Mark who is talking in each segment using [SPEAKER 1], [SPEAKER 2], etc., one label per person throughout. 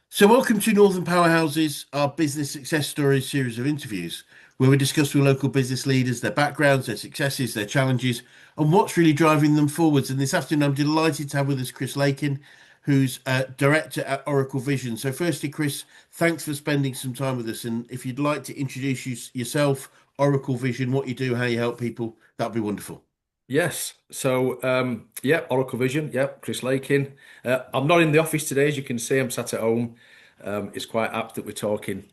[SPEAKER 1] So, welcome to Northern Powerhouses, our business success stories series of interviews, where we discuss with local business leaders their backgrounds, their successes, their challenges, and what's really driving them forwards. And this afternoon, I'm delighted to have with us Chris Lakin, who's director at Oracle Vision. So, firstly, Chris, thanks for spending some time with us. And if you'd like to introduce yourself, Oracle Vision, what you do, how you help people, that'd be wonderful.
[SPEAKER 2] Yes. Yeah, Oracle Vision. Yeah, Chris Lakin. I'm not in the office today, as you can see. I'm sat at home. It's quite apt that we're talking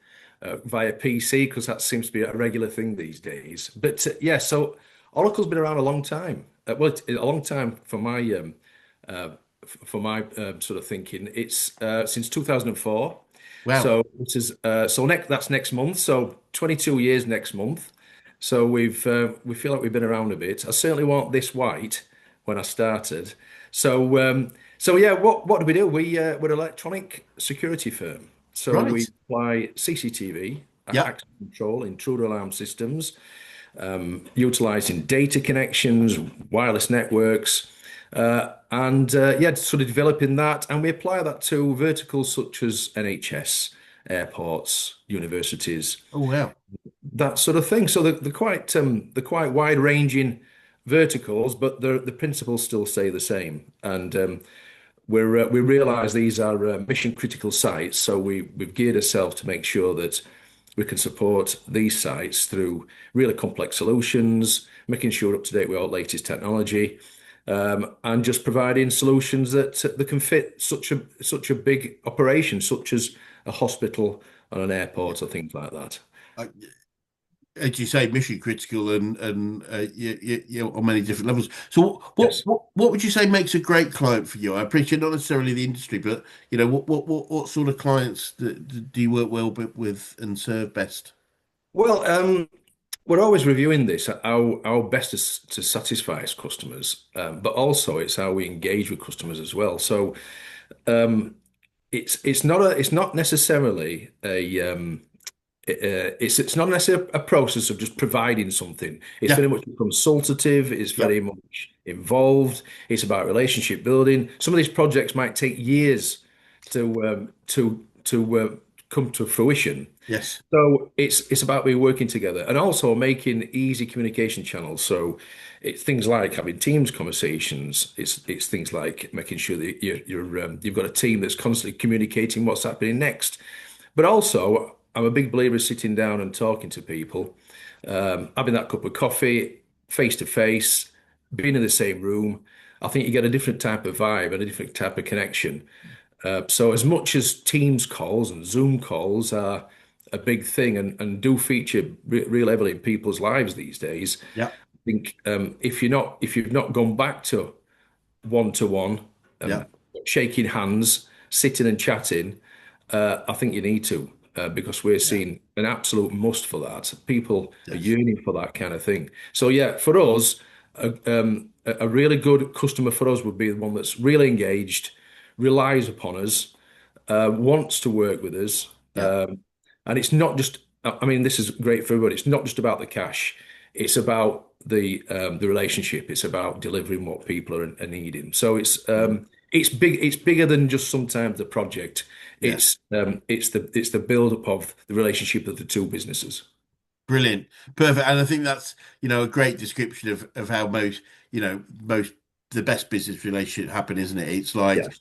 [SPEAKER 2] via PC because that seems to be a regular thing these days. But yeah, so Oracle's been around a long time. A long time uh, for my sort of thinking. It's since 2004.
[SPEAKER 1] Wow.
[SPEAKER 2] So this is so next that's next month. So 22 years next month. So we feel like we've been around a bit. I certainly weren't this white when I started. So yeah, what do we do? We're an electronic security firm. So we
[SPEAKER 1] Right.
[SPEAKER 2] apply CCTV,
[SPEAKER 1] Yeah.
[SPEAKER 2] access control, intruder alarm systems, utilizing data connections, wireless networks, and yeah, sort of developing that. And we apply that to verticals such as NHS, airports, universities,
[SPEAKER 1] Oh, wow.
[SPEAKER 2] that sort of thing. So they're quite wide-ranging verticals, but the principles still stay the same. And we realise these are mission critical sites, so we've geared ourselves to make sure that we can support these sites through really complex solutions, making sure up to date with our latest technology, and just providing solutions that can fit such a big operation, such as a hospital or an airport or things like that.
[SPEAKER 1] I, as you say, mission critical and on many different levels. So,
[SPEAKER 2] Yes.
[SPEAKER 1] what would you say makes a great client for you? I appreciate not necessarily the industry, but what sort of clients do you work well with and serve best?
[SPEAKER 2] Well, we're always reviewing this, how best to satisfy its customers, but also it's how we engage with customers as well. So um, it's not necessarily it's not necessarily a process of just providing something. It's
[SPEAKER 1] Yeah,
[SPEAKER 2] very much consultative. It's
[SPEAKER 1] yeah,
[SPEAKER 2] very much involved. It's about relationship building. Some of these projects might take years to come to fruition.
[SPEAKER 1] yes,
[SPEAKER 2] So it's about we working together and also making easy communication channels. So it's things like having Teams conversations. It's things like making sure that you've got a team that's constantly communicating what's happening next. But also, I'm a big believer of sitting down and talking to people, having that cup of coffee, face to face, being in the same room. I think you get a different type of vibe and a different type of connection. So as much as Teams calls and Zoom calls are a big thing and do feature real heavily in people's lives these days,
[SPEAKER 1] yeah,
[SPEAKER 2] I think if you've not gone back to one,
[SPEAKER 1] yeah,
[SPEAKER 2] shaking hands, sitting and chatting, I think you need to because we're
[SPEAKER 1] yeah,
[SPEAKER 2] seeing an absolute must for that. People are
[SPEAKER 1] yes,
[SPEAKER 2] yearning for that kind of thing. So yeah, for us, a really good customer for us would be the one that's really engaged, relies upon us, wants to work with us,
[SPEAKER 1] yeah.
[SPEAKER 2] and it's not just. I mean, this is great for everybody. It's not just about the cash. It's about the relationship. It's about delivering what people are needing. So it's big. It's bigger than just sometimes the project.
[SPEAKER 1] Yeah.
[SPEAKER 2] It's the build up of the relationship of the two businesses.
[SPEAKER 1] Brilliant. Perfect. And I think that's, a great description of how most the best business relationship happen, isn't it? It's like,
[SPEAKER 2] Yes.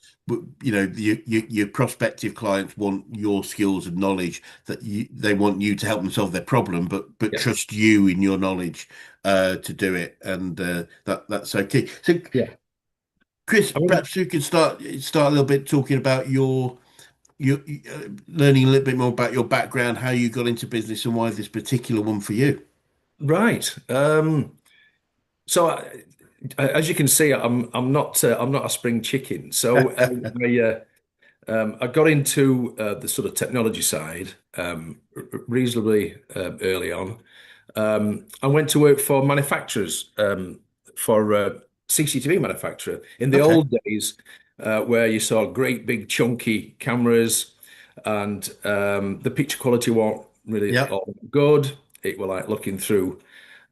[SPEAKER 1] your prospective clients want your skills and knowledge they want you to help them solve their problem, but
[SPEAKER 2] Yes.
[SPEAKER 1] trust you in your knowledge to do it. And that's okay. So
[SPEAKER 2] Yeah.
[SPEAKER 1] Chris,
[SPEAKER 2] I mean,
[SPEAKER 1] perhaps you could start a little bit talking about you learning a little bit more about your background, how you got into business, and why this particular one for you.
[SPEAKER 2] right. So as you can see, I'm not a spring chicken. So I got into the sort of technology side reasonably early on. I went to work for manufacturers, for CCTV manufacturer in the
[SPEAKER 1] Okay.
[SPEAKER 2] old days, where you saw great big chunky cameras, and the picture quality weren't really
[SPEAKER 1] Yeah.
[SPEAKER 2] all good. It were like looking through.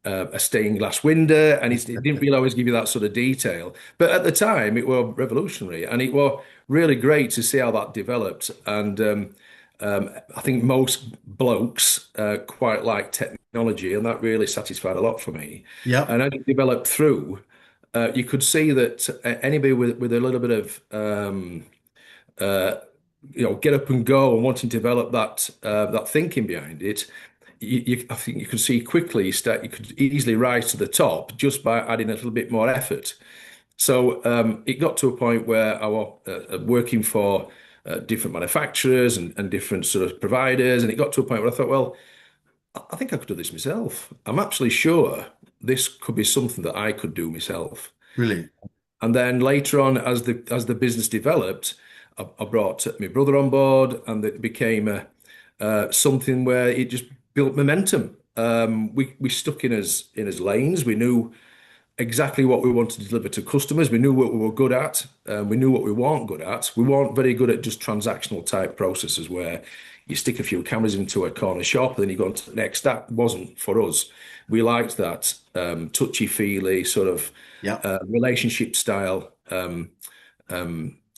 [SPEAKER 2] a stained glass window, and it didn't really always give you that sort of detail. But at the time, it was revolutionary, and it was really great to see how that developed. And I think most blokes quite like technology, and that really satisfied a lot for me.
[SPEAKER 1] Yep.
[SPEAKER 2] And as it developed through, you could see that anybody with a little bit of uh, get up and go and wanting to develop that thinking behind it, I think you can see quickly you could easily rise to the top just by adding a little bit more effort. So it got to a point where I was working for different manufacturers and different sort of providers, and it got to a point where I thought, well, I think I could do this myself. I'm actually sure this could be something that I could do myself.
[SPEAKER 1] Brilliant.
[SPEAKER 2] And then later on, as the business developed, I brought my brother on board, and it became something where it just built momentum. We stuck in his lanes. We knew exactly what we wanted to deliver to customers. We knew what we were good at. We knew what we weren't good at. We weren't very good at just transactional type processes where you stick a few cameras into a corner shop and then you go on to the next. That wasn't for us. We liked that touchy-feely sort of
[SPEAKER 1] Yep.
[SPEAKER 2] relationship style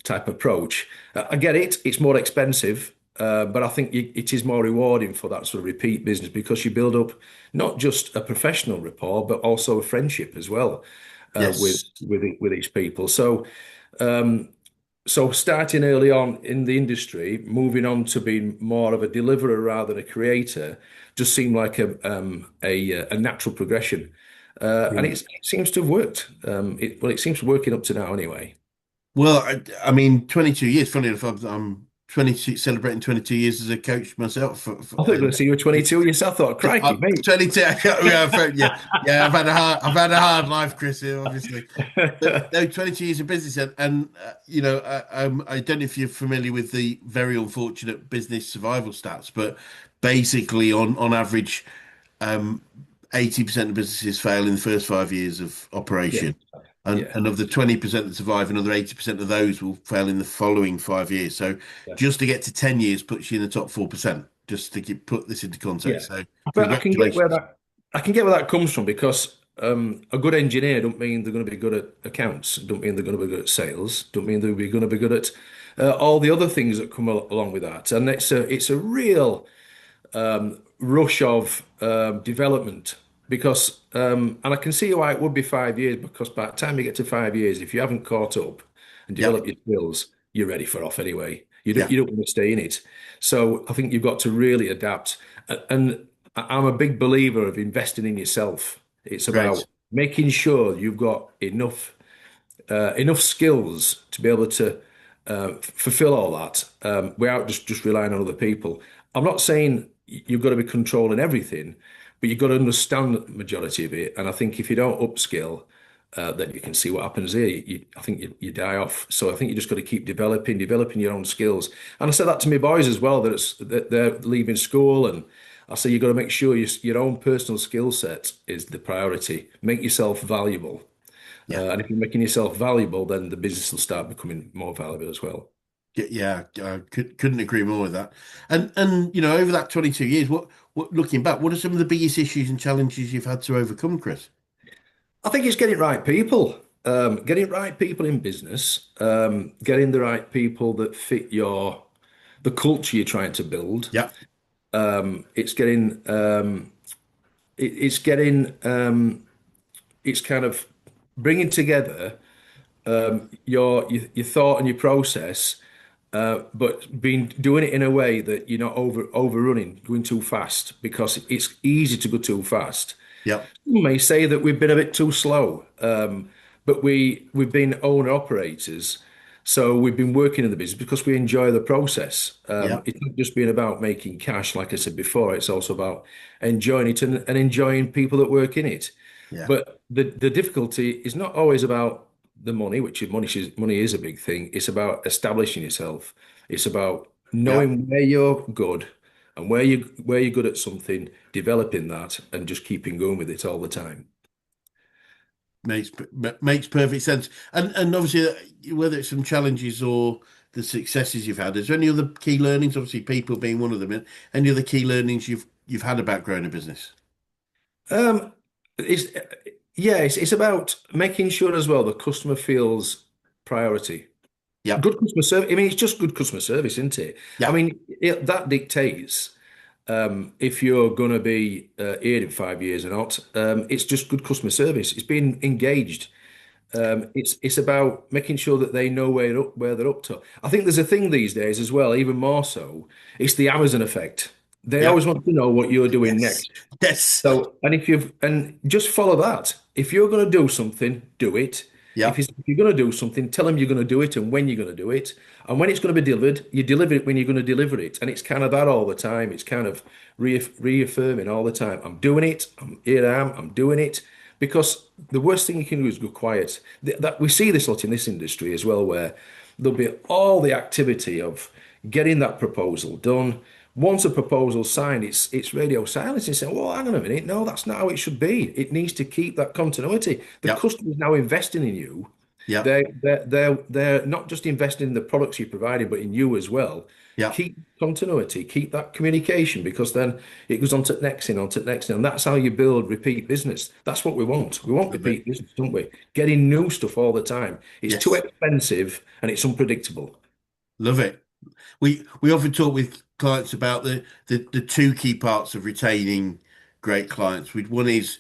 [SPEAKER 2] type approach. I get it; it's more expensive, but I think it is more rewarding for that sort of repeat business because you build up not just a professional rapport, but also a friendship as well with
[SPEAKER 1] Yes.
[SPEAKER 2] with each people. So starting early on in the industry, moving on to being more of a deliverer rather than a creator, just seemed like a natural progression, and
[SPEAKER 1] Brilliant.
[SPEAKER 2] it seems to have worked. It seems to be working up to now anyway.
[SPEAKER 1] Well, I mean, 22 years. Funny enough, I'm 22, celebrating 22 years as a coach myself.
[SPEAKER 2] I thought you were going to say you were 22 yourself. I thought, crikey, mate.
[SPEAKER 1] 22. Yeah, yeah. I've had a hard life, Chris. Obviously, but no, 22 years of business, I don't know if you're familiar with the very unfortunate business survival stats, but basically, on average, um, 80% of businesses fail in the first 5 years of
[SPEAKER 2] Yeah,
[SPEAKER 1] operation.
[SPEAKER 2] yeah,
[SPEAKER 1] And of the 20% that survive, another 80% of those will fail in the following 5 years. So
[SPEAKER 2] yeah,
[SPEAKER 1] just to get to 10 years puts you in the top 4%, just to put this into
[SPEAKER 2] yeah.
[SPEAKER 1] context. So
[SPEAKER 2] But
[SPEAKER 1] congratulations.
[SPEAKER 2] I can get where that comes from because a good engineer don't mean they're going to be good at accounts. Don't mean they're going to be good at sales. Don't mean they're going to be good at all the other things that come along with that. And it's a real rush of development because and I can see why it would be 5 years because by the time you get to 5 years, if you haven't caught up and
[SPEAKER 1] Yeah,
[SPEAKER 2] developed your skills, you're ready for off anyway.
[SPEAKER 1] yeah,
[SPEAKER 2] You don't want to stay in it. So I think you've got to really adapt. And I'm a big believer of investing in yourself. It's
[SPEAKER 1] great.
[SPEAKER 2] about making sure you've got enough skills to be able to fulfill all that without just relying on other people. I'm not saying you've got to be controlling everything, but you've got to understand the majority of it. And I think if you don't upskill, then you can see what happens here. I think you die off. So I think you just got to keep developing your own skills. And I said that to my boys as well, that they're leaving school, and I say you've got to make sure your own personal skill set is the priority. Make yourself valuable.
[SPEAKER 1] Yeah,
[SPEAKER 2] And if you're making yourself valuable, then the business will start becoming more valuable as well.
[SPEAKER 1] yeah. I couldn't agree more with that. And over that 22 years, what looking back, what are some of the biggest issues and challenges you've had to overcome, Chris?
[SPEAKER 2] I think it's getting right people in business, getting the right people that fit the culture you're trying to build.
[SPEAKER 1] Yeah,
[SPEAKER 2] It's getting it's getting it's kind of bringing together your thought and your process, but doing it in a way that you're not overrunning, going too fast because it's easy to go too fast.
[SPEAKER 1] yeah,
[SPEAKER 2] Some may say that we've been a bit too slow, but we've been owner operators, so we've been working in the business because we enjoy the process.
[SPEAKER 1] yeah,
[SPEAKER 2] It's not just being about making cash, like I said before. It's also about enjoying it and enjoying people that work in it.
[SPEAKER 1] yeah,
[SPEAKER 2] But the difficulty is not always about the money, money is a big thing. It's about establishing yourself. It's about
[SPEAKER 1] yeah.
[SPEAKER 2] knowing where you're good and where you're good at something, developing that, and just keeping going with it all the time.
[SPEAKER 1] Makes perfect sense. And obviously, whether it's some challenges or the successes you've had, is there any other key learnings? Obviously, people being one of them. Any other key learnings you've had about growing a business?
[SPEAKER 2] It's yeah, it's about making sure as well the customer feels priority.
[SPEAKER 1] Yep.
[SPEAKER 2] Good customer service. I mean, it's just good customer service, isn't it? I
[SPEAKER 1] Yeah.
[SPEAKER 2] mean, that dictates if you're going to be here in 5 years or not. It's just good customer service. It's being engaged. It's about making sure that they know where they're up to. I think there's a thing these days as well, even more so. It's the Amazon effect. They
[SPEAKER 1] Yep.
[SPEAKER 2] always want to know what you're doing
[SPEAKER 1] Yes.
[SPEAKER 2] next.
[SPEAKER 1] Yes.
[SPEAKER 2] So, and just follow that. If you're going to do something, do it.
[SPEAKER 1] Yep.
[SPEAKER 2] If you're going to do something, tell them you're going to do it and when you're going to do it. And when it's going to be delivered, you deliver it when you're going to deliver it. And it's kind of that all the time. It's kind of reaffirming all the time. I'm doing it. Here I am. I'm doing it. Because the worst thing you can do is go quiet. That we see this a lot in this industry as well, where there'll be all the activity of getting that proposal done. Once a proposal's signed, it's radio silence. You say, "Well, hang on a minute. No, that's not how it should be. It needs to keep that continuity. The
[SPEAKER 1] Yep.
[SPEAKER 2] customer's now investing in you.
[SPEAKER 1] Yep.
[SPEAKER 2] They're not just investing in the products you're providing, but in you as well.
[SPEAKER 1] Yep.
[SPEAKER 2] Keep continuity, keep that communication, because then it goes on to the next thing, on to the next thing, and that's how you build repeat business. That's what we want. We want
[SPEAKER 1] Love it.
[SPEAKER 2] repeat business, don't we? Getting new stuff all the time. It's too
[SPEAKER 1] Yes.
[SPEAKER 2] expensive and it's unpredictable.
[SPEAKER 1] Love it. We often talk with clients about the two key parts of retaining great clients. One is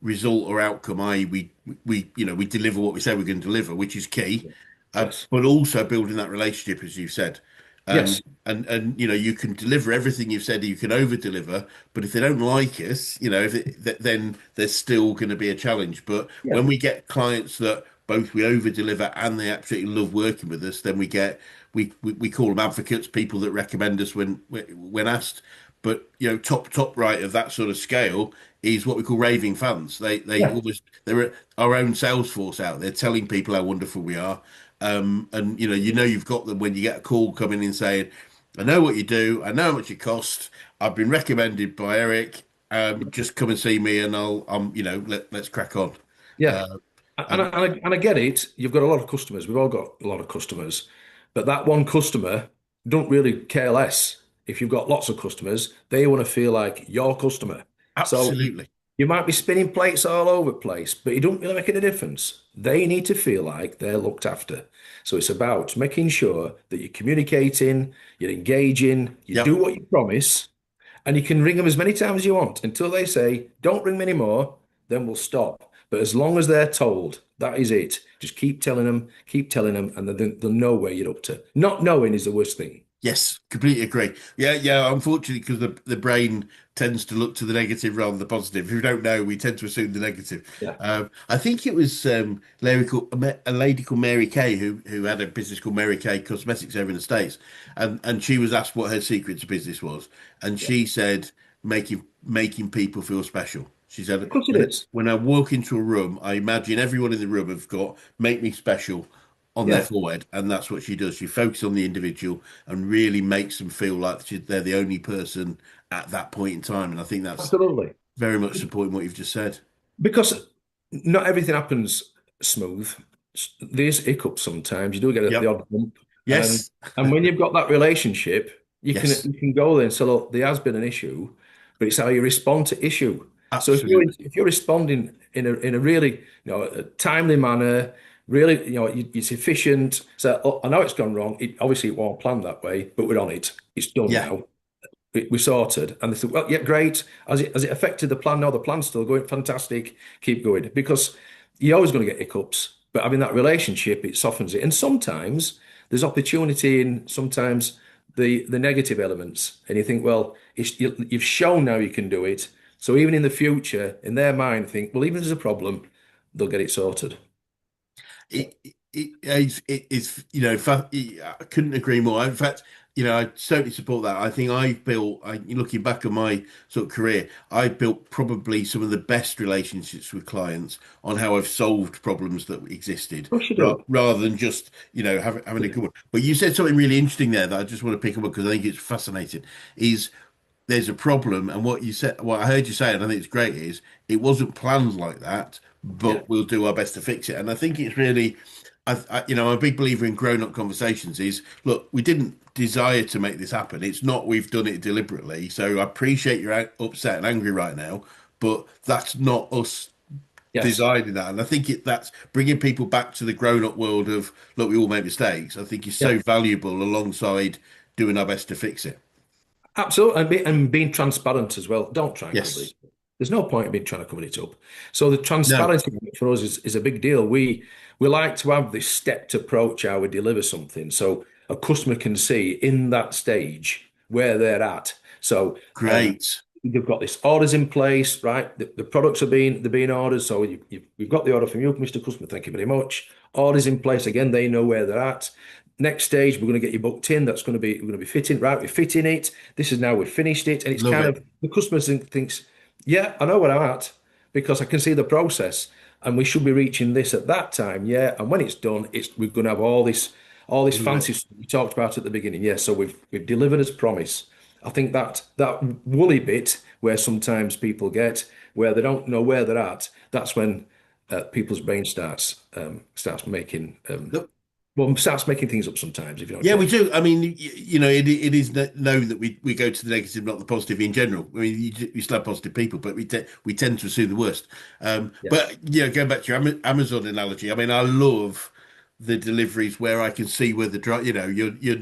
[SPEAKER 1] result or outcome, i.e., we deliver what we say we're going to deliver, which is key,
[SPEAKER 2] Yes.
[SPEAKER 1] but also building that relationship, as you said.
[SPEAKER 2] Yes.
[SPEAKER 1] And you can deliver everything you've said, you can over deliver, but if they don't like us, then there's still going to be a challenge. But
[SPEAKER 2] Yeah.
[SPEAKER 1] when we get clients that both we over deliver and they absolutely love working with us, then we call them advocates, people that recommend us when asked. But top right of that sort of scale is what we call raving fans.
[SPEAKER 2] Yeah.
[SPEAKER 1] They're our own sales force out there telling people how wonderful we are. And you've got them when you get a call coming in saying, "I know what you do. I know how much it costs. I've been recommended by Eric. Just come and see me, and let's crack on."
[SPEAKER 2] Yeah.
[SPEAKER 1] Uh,
[SPEAKER 2] And
[SPEAKER 1] and
[SPEAKER 2] I get it. You've got a lot of customers. We've all got a lot of customers. But that one customer don't really care less. If you've got lots of customers, they want to feel like your customer. So
[SPEAKER 1] Absolutely,
[SPEAKER 2] you might be spinning plates all over the place, but it don't really make any difference. They need to feel like they're looked after. So it's about making sure that you're communicating, you're engaging, you do
[SPEAKER 1] yep.
[SPEAKER 2] what you promise, and you can ring them as many times as you want until they say, "Don't ring me anymore," then we'll stop. But as long as they're told, that is it. Just keep telling them, and they'll know where you're up to. Not knowing is the worst thing.
[SPEAKER 1] Yes, completely agree. Yeah, yeah. Unfortunately, because the brain tends to look to the negative rather than the positive. If we don't know, we tend to assume the negative.
[SPEAKER 2] Yeah.
[SPEAKER 1] I think it was a lady called Mary Kay who had a business called Mary Kay Cosmetics over in the States, and she was asked what her secret to business was, and
[SPEAKER 2] Yeah.
[SPEAKER 1] she said making people feel special. She said,
[SPEAKER 2] Of course it is.
[SPEAKER 1] when I walk into a room, I imagine everyone in the room have got make me special on their
[SPEAKER 2] Yeah,
[SPEAKER 1] forehead, and that's what she does. She focuses on the individual and really makes them feel like they're the only person at that point in time. And I think that's
[SPEAKER 2] absolutely.
[SPEAKER 1] very much supporting what you've just said.
[SPEAKER 2] Because not everything happens smooth. There's hiccups sometimes. You do get the
[SPEAKER 1] Yep.
[SPEAKER 2] odd bump, and
[SPEAKER 1] Yes.
[SPEAKER 2] when you've got that relationship,
[SPEAKER 1] Yes.
[SPEAKER 2] you can go there and say, "Look, there has been an issue, but it's how you respond to issue." So
[SPEAKER 1] Absolutely.
[SPEAKER 2] if you're responding in a really a timely manner, really it's efficient. So, "Oh, I know it's gone wrong. Obviously it won't plan that way, but we're on it. It's done
[SPEAKER 1] Yeah.
[SPEAKER 2] now. We sorted." And they said, "Well, yeah, great. Has it affected the plan? No, the plan's still going. Fantastic. Keep going." Because you're always going to get hiccups. But having that relationship, it softens it. And sometimes there's opportunity in sometimes the negative elements. And you think, well, you've shown now you can do it. So even in the future, in their mind, think, well, even if there's a problem, they'll get it sorted.
[SPEAKER 1] I couldn't agree more. In fact, I totally support that. I think looking back at my sort of career, I built probably some of the best relationships with clients on how I've solved problems that existed,
[SPEAKER 2] Of course you do.
[SPEAKER 1] rather than just, having a good one. But you said something really interesting there that I just want to pick up on because I think it's fascinating. Is there's a problem, and what I heard you say, and I think it's great, is it wasn't planned like that,
[SPEAKER 2] Yeah.
[SPEAKER 1] but we'll do our best to fix it. And I think it's really, I'm a big believer in grown-up conversations. Is look, we didn't desire to make this happen. It's not we've done it deliberately. So I appreciate you're upset and angry right now, but that's not us
[SPEAKER 2] Yes.
[SPEAKER 1] designing that. And I think that's bringing people back to the grown-up world of, look, we all make mistakes. I think is
[SPEAKER 2] Yeah.
[SPEAKER 1] so valuable alongside doing our best to fix it.
[SPEAKER 2] Absolutely, and being transparent as well. Don't try and cover
[SPEAKER 1] Yes.
[SPEAKER 2] it. There's no point in being trying to cover it up. So the
[SPEAKER 1] No.
[SPEAKER 2] transparency for us is a big deal. We like to have this stepped approach how we deliver something, so a customer can see in that stage where they're at. So
[SPEAKER 1] Great.
[SPEAKER 2] they've got this orders in place, right? The products they're being ordered. So you've got the order from you, Mr. Customer. Thank you very much. Orders in place again. They know where they're at. Next stage, we're going to get you booked in. We're going to be fitting, right? We're fitting it. This is now we've finished it, and it's
[SPEAKER 1] Love
[SPEAKER 2] kind
[SPEAKER 1] it.
[SPEAKER 2] of the customer thinks, yeah, I know where I'm at because I can see the process, and we should be reaching this at that time, yeah. And when it's done, we're going to have all this
[SPEAKER 1] Love it.
[SPEAKER 2] fancy stuff we talked about at the beginning, yeah. So we've delivered as promised. I think that woolly bit where sometimes people get where they don't know where they're at. That's when people's brain starts making
[SPEAKER 1] Look,
[SPEAKER 2] well, starts making things up sometimes, if you know what
[SPEAKER 1] yeah,
[SPEAKER 2] I
[SPEAKER 1] we
[SPEAKER 2] mean.
[SPEAKER 1] do. I mean, it is known that we go to the negative, not the positive in general. I mean, you still have positive people, but we tend to assume the worst.
[SPEAKER 2] Yes.
[SPEAKER 1] But going back to your Amazon analogy, I mean, I love the deliveries where I can see where the drive.
[SPEAKER 2] Yeah.
[SPEAKER 1] Your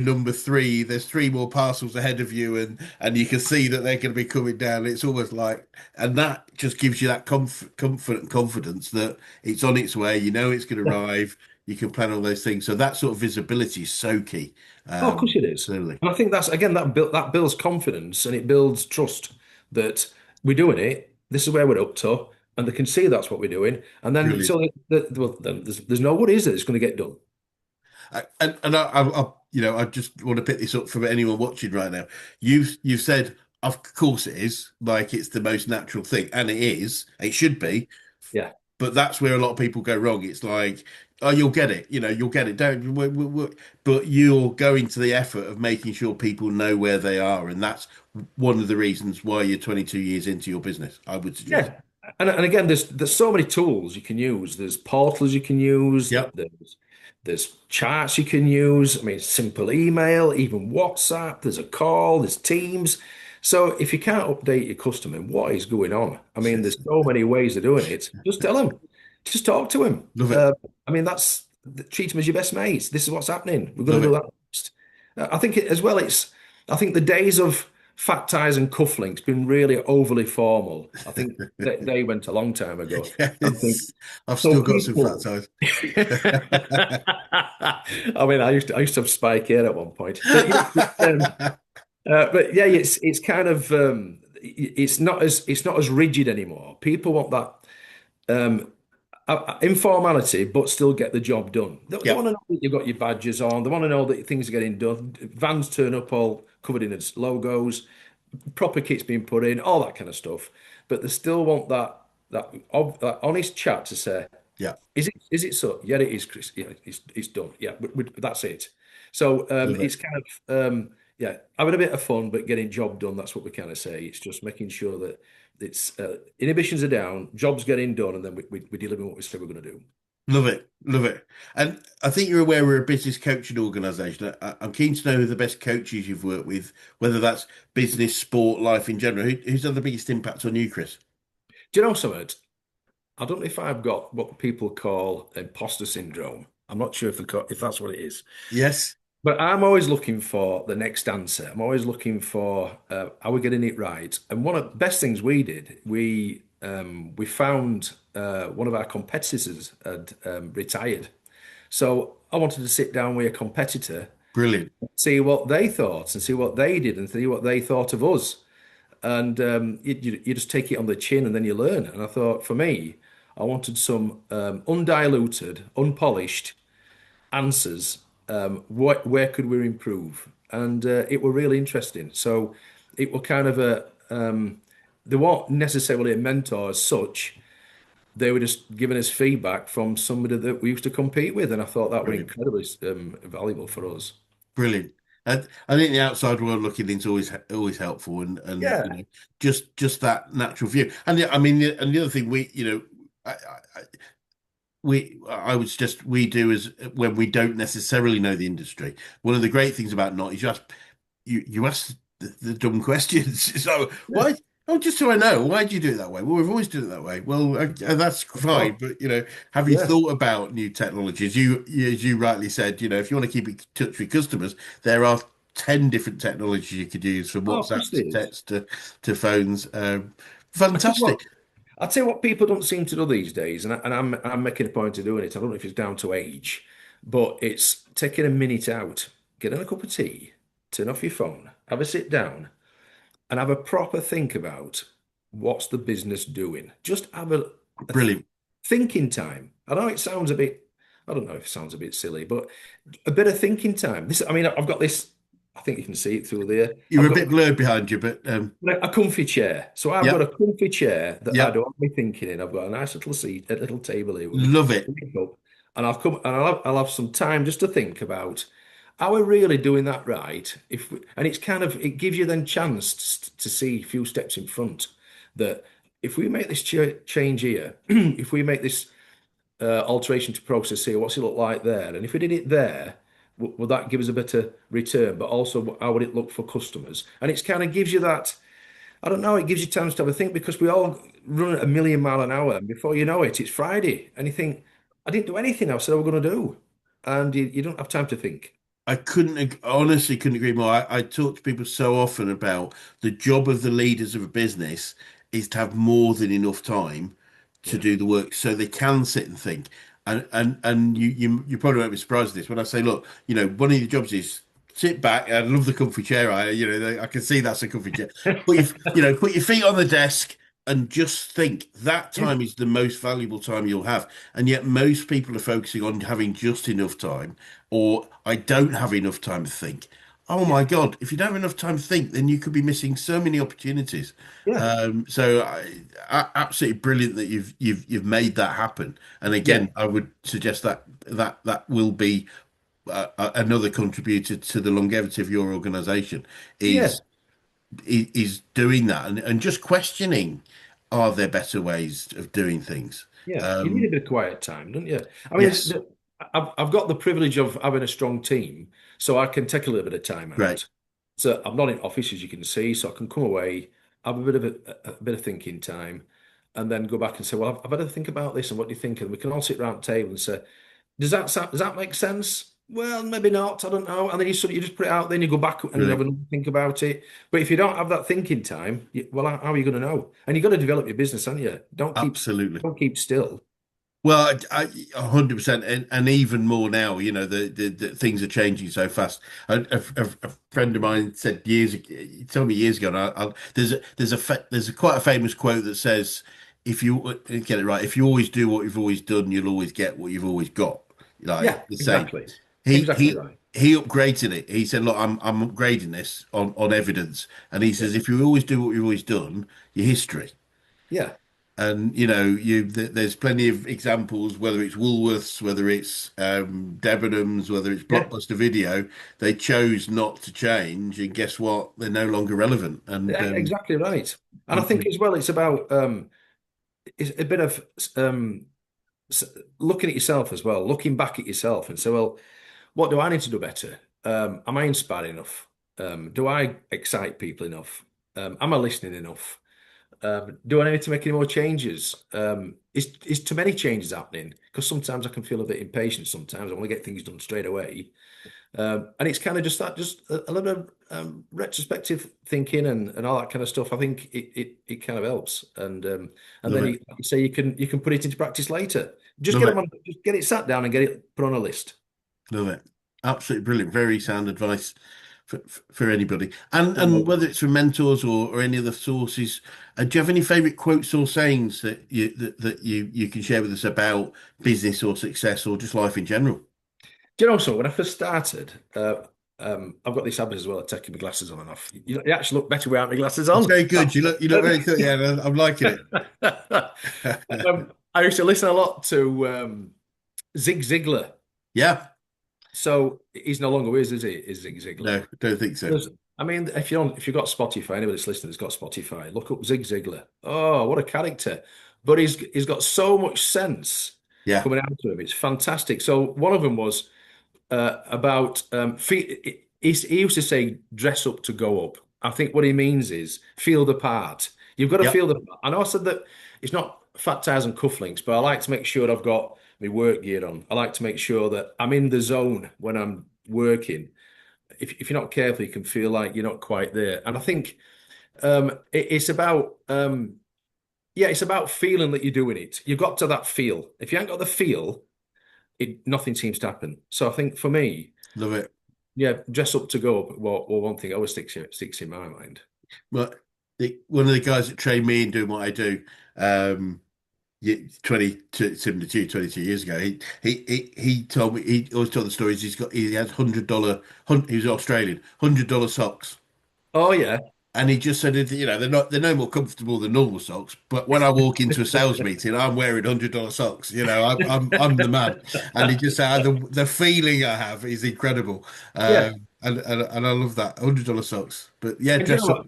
[SPEAKER 1] number three. There's three more parcels ahead of you, and you can see that they're going to be coming down. It's almost like, and that just gives you that comfort and confidence that it's on its way. You know, it's going to
[SPEAKER 2] Yeah.
[SPEAKER 1] arrive. You can plan all those things. So that sort of visibility is so key.
[SPEAKER 2] Oh, of course it is.
[SPEAKER 1] Certainly.
[SPEAKER 2] And I think that's again that builds confidence and it builds trust that we're doing it. This is where we're up to, and they can see that's what we're doing. And then
[SPEAKER 1] Brilliant.
[SPEAKER 2] so well, then there's no worries that it's going to get done.
[SPEAKER 1] I just want to pick this up for anyone watching right now. You've said, of course it is, like it's the most natural thing, and it is. It should be,
[SPEAKER 2] Yeah.
[SPEAKER 1] but that's where a lot of people go wrong. It's like, oh, you'll get it. You'll get it. Don't. But you're going to the effort of making sure people know where they are, and that's one of the reasons why you're 22 years into your business, I would suggest.
[SPEAKER 2] Yeah. And again, there's so many tools you can use. There's portals you can use.
[SPEAKER 1] Yep.
[SPEAKER 2] There's charts you can use. I mean, simple email, even WhatsApp. There's a call. There's Teams. So if you can't update your customer, what is going on? I mean, there's so many ways of doing it. Just tell them. Just talk to him.
[SPEAKER 1] Love it.
[SPEAKER 2] I mean, treat him as your best mates. This is what's happening. We're going
[SPEAKER 1] Love
[SPEAKER 2] to do
[SPEAKER 1] it.
[SPEAKER 2] that next. I think as well. I think the days of fat ties and cufflinks been really overly formal. I think that they went a long time ago. I think
[SPEAKER 1] I've
[SPEAKER 2] so.
[SPEAKER 1] still got some fat
[SPEAKER 2] People.
[SPEAKER 1] ties.
[SPEAKER 2] I mean, I used to have spike hair at one point, but but yeah, it's kind of it's not as rigid anymore. People want that informality, but still get the job done. They
[SPEAKER 1] Yep.
[SPEAKER 2] want to know that you've got your badges on. They want to know that things are getting done. Vans turn up all covered in its logos, proper kit's being put in, all that kind of stuff. But they still want that honest chat to say,
[SPEAKER 1] Yeah.
[SPEAKER 2] is it so? Yeah, it is, Chris. Yeah, it's done. Yeah, that's it. So
[SPEAKER 1] Love
[SPEAKER 2] it's
[SPEAKER 1] it.
[SPEAKER 2] kind of yeah, having a bit of fun, but getting job done. That's what we kind of say. It's just making sure that it's inhibitions are down, jobs getting done, and then we deliver what we said we're going to do.
[SPEAKER 1] Love it. Love it. And I think you're aware we're a business coaching organisation. I'm keen to know who the best coaches you've worked with, whether that's business, sport, life in general. Who's had the biggest impact on you, Chris?
[SPEAKER 2] Do you know something? I don't know if I've got what people call imposter syndrome. I'm not sure if that's what it is.
[SPEAKER 1] Yes.
[SPEAKER 2] But I'm always looking for the next answer. I'm always looking for are we getting it right? And one of the best things we did, we found one of our competitors had retired. So I wanted to sit down with a competitor,
[SPEAKER 1] Brilliant.
[SPEAKER 2] see what they thought, and see what they did, and see what they thought of us. And you just take it on the chin, and then you learn. And I thought, for me, I wanted some undiluted, unpolished answers. Where could we improve? And it were really interesting. So it were kind of they weren't necessarily a mentor as such. They were just giving us feedback from somebody that we used to compete with, and I thought that were
[SPEAKER 1] Brilliant.
[SPEAKER 2] incredibly valuable for us.
[SPEAKER 1] Brilliant. And I think the outside world looking in is always helpful, and
[SPEAKER 2] Yeah,
[SPEAKER 1] just that natural view. And I mean, and the other thing I would suggest we do is when we don't necessarily know the industry. One of the great things about not is you ask the dumb questions. So
[SPEAKER 2] yeah,
[SPEAKER 1] why? Oh, just so I know, why do you do it that way? Well, we've always done it that way. Well, that's fine,
[SPEAKER 2] Oh,
[SPEAKER 1] but have you
[SPEAKER 2] yeah.
[SPEAKER 1] thought about new technologies? As you rightly said, if you want to keep in touch with customers, there are 10 different technologies you could use, from
[SPEAKER 2] Oh, of course
[SPEAKER 1] WhatsApp to
[SPEAKER 2] it is.
[SPEAKER 1] text to phones.
[SPEAKER 2] I tell you what,
[SPEAKER 1] Fantastic.
[SPEAKER 2] I'll tell you what people don't seem to do these days, and I'm making a point of doing it. I don't know if it's down to age, but it's taking a minute out, getting a cup of tea, turn off your phone, have a sit down, and have a proper think about what's the business doing. Just have a
[SPEAKER 1] Brilliant.
[SPEAKER 2] thinking time. I know it sounds a bit, I don't know if it sounds a bit silly, but a bit of thinking time. I mean, I've got this, I think you can see it through there.
[SPEAKER 1] You're
[SPEAKER 2] I've
[SPEAKER 1] a
[SPEAKER 2] got
[SPEAKER 1] bit blurred behind you, but
[SPEAKER 2] a comfy chair. So I've got
[SPEAKER 1] yeah,
[SPEAKER 2] a comfy chair that I
[SPEAKER 1] yeah,
[SPEAKER 2] do all my thinking in. I've got a nice little seat, a little table here with me
[SPEAKER 1] love it.
[SPEAKER 2] up, and I'll have some time just to think about are we really doing that right? And it's kind of it gives you then chance to see a few steps in front that if we make this change here, if we make this alteration to process here, what's it look like there? And if we did it there, would that give us a better return? But also, how would it look for customers? And it's kind of gives you that. I don't know. It gives you time to have a think because we all run at a million mile an hour, and before you know it, it's Friday, and you think, "I didn't do anything I said I was going to do," and you don't have time to think.
[SPEAKER 1] Honestly couldn't agree more. I talk to people so often about the job of the leaders of a business is to have more than enough time to
[SPEAKER 2] Yeah,
[SPEAKER 1] do the work so they can sit and think. And you probably won't be surprised at this when I say, look, one of your jobs is sit back. I love the comfy chair. I can see that's a comfy chair. Put your feet on the desk and just think. That
[SPEAKER 2] yeah,
[SPEAKER 1] time is the most valuable time you'll have. And yet most people are focusing on having just enough time, or I don't have enough time to think. Oh
[SPEAKER 2] yeah,
[SPEAKER 1] my God, if you don't have enough time to think, then you could be missing so many opportunities.
[SPEAKER 2] yeah,
[SPEAKER 1] Absolutely brilliant that you've made that happen. And
[SPEAKER 2] yeah,
[SPEAKER 1] again, I would suggest that will be another contributor to the longevity of your organization
[SPEAKER 2] yeah,
[SPEAKER 1] is doing that, and just questioning, are there better ways of doing things?
[SPEAKER 2] yeah. You need a
[SPEAKER 1] Um,
[SPEAKER 2] bit of quiet time, don't you? I mean,
[SPEAKER 1] yes,
[SPEAKER 2] I've got the privilege of having a strong team, so I can take a little bit of time
[SPEAKER 1] great,
[SPEAKER 2] out. So I'm not in office, as you can see, so I can come away, have a bit of a bit of thinking time, and then go back and say, "Well, I've had to think about this, and what do you think?" And we can all sit around the table and say, does that make sense? Well, maybe not. I don't know." And then you just put it out. Then you go back and you have
[SPEAKER 1] brilliant,
[SPEAKER 2] another think about it. But if you don't have that thinking time, well, how are you going to know? And you've got to develop your business, haven't you?
[SPEAKER 1] absolutely.
[SPEAKER 2] Don't keep still.
[SPEAKER 1] Well, 100%, and even more now. The things are changing so fast. A friend of mine said he told me years ago. And there's a quite a famous quote that says, "If you get it right, if you always do what you've always done, you'll always get what you've always got."
[SPEAKER 2] Yeah,
[SPEAKER 1] Like the same.
[SPEAKER 2] exactly.
[SPEAKER 1] He
[SPEAKER 2] Exactly
[SPEAKER 1] he
[SPEAKER 2] right.
[SPEAKER 1] he upgraded it. He said, "Look, I'm upgrading this on evidence." And he
[SPEAKER 2] Yeah.
[SPEAKER 1] says, "If you always do what you've always done, your history."
[SPEAKER 2] Yeah.
[SPEAKER 1] And there's plenty of examples, whether it's Woolworths, whether it's Debenhams, whether it's
[SPEAKER 2] Yeah.
[SPEAKER 1] Blockbuster Video, they chose not to change, and guess what? They're no longer relevant. And
[SPEAKER 2] Yeah, exactly right. And I
[SPEAKER 1] you,
[SPEAKER 2] think as well, it's about it's a bit of um, s- looking at yourself as well, looking back at yourself and say, well, what do I need to do better? Am I inspiring enough? Do I excite people enough? Am I listening enough? Do I need to make any more changes? Is too many changes happening? Because sometimes I can feel a bit impatient. Sometimes I want to get things done straight away. And it's kind of just a little bit of retrospective thinking and all that kind of stuff. I think it kind of helps. And
[SPEAKER 1] love
[SPEAKER 2] then
[SPEAKER 1] it,
[SPEAKER 2] like you say you can put it into practice later.
[SPEAKER 1] love it,
[SPEAKER 2] Just get it sat down and get it put on a list.
[SPEAKER 1] love it. Absolutely brilliant. Very sound advice for anybody. And
[SPEAKER 2] No
[SPEAKER 1] whether it's from mentors or any other sources, do you have any favorite quotes or sayings that you can share with us about business or success or just life in general?
[SPEAKER 2] Do you know so when I first started, I've got this habit as well of taking my glasses on and off. You actually look better without my glasses
[SPEAKER 1] It's
[SPEAKER 2] on.
[SPEAKER 1] very good. You look very good. Yeah, I'm liking it.
[SPEAKER 2] I used to listen a lot to Zig Ziglar.
[SPEAKER 1] Yeah,
[SPEAKER 2] So he's no longer with us, is he? Is Zig Ziglar?
[SPEAKER 1] no, don't think so.
[SPEAKER 2] There's, I mean, if you've got Spotify, anybody that's listening has got Spotify. Look up Zig Ziglar. Oh, what a character! But he's got so much sense
[SPEAKER 1] Yeah,
[SPEAKER 2] coming out of him. It's fantastic. So one of them was about he used to say dress up to go up. I think what he means is feel the part. You've got to
[SPEAKER 1] Yep.
[SPEAKER 2] feel the. I know I said that it's not fat tires and cufflinks, but I like to make sure I've got my work gear on. I like to make sure that I'm in the zone when I'm working. If you're not careful, you can feel like you're not quite there. And I think it's about yeah, it's about feeling that you're doing it. You've got to that feel. If you ain't got the feel, nothing seems to happen. So I think for me,
[SPEAKER 1] Love it.
[SPEAKER 2] yeah, dress up to go. Well, one thing always sticks in my mind.
[SPEAKER 1] Well, one of the guys that trained me in doing what I do, um, 72 years ago, he told me, he always told the stories. He has he was Australian, $100 socks.
[SPEAKER 2] Oh yeah,
[SPEAKER 1] And he just said, they're no more comfortable than normal socks. But when I walk into a sales meeting, I'm wearing $100 socks. I'm the man. And he just said, the feeling I have is incredible.
[SPEAKER 2] yeah.
[SPEAKER 1] And I love that $100 socks. But yeah,
[SPEAKER 2] And do you know
[SPEAKER 1] dress up.
[SPEAKER 2] what?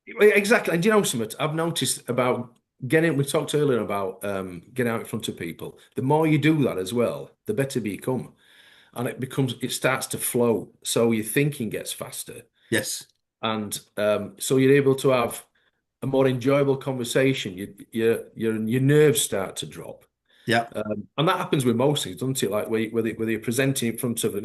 [SPEAKER 2] Exactly. And do you know something? I've noticed about getting. We talked earlier about getting out in front of people. The more you do that as well, the better you become, and it starts to flow. So your thinking gets faster,
[SPEAKER 1] Yes.
[SPEAKER 2] and so you're able to have a more enjoyable conversation. Your nerves start to drop.
[SPEAKER 1] Yeah.
[SPEAKER 2] And that happens with most things, doesn't it? Like whether you're presenting in front of a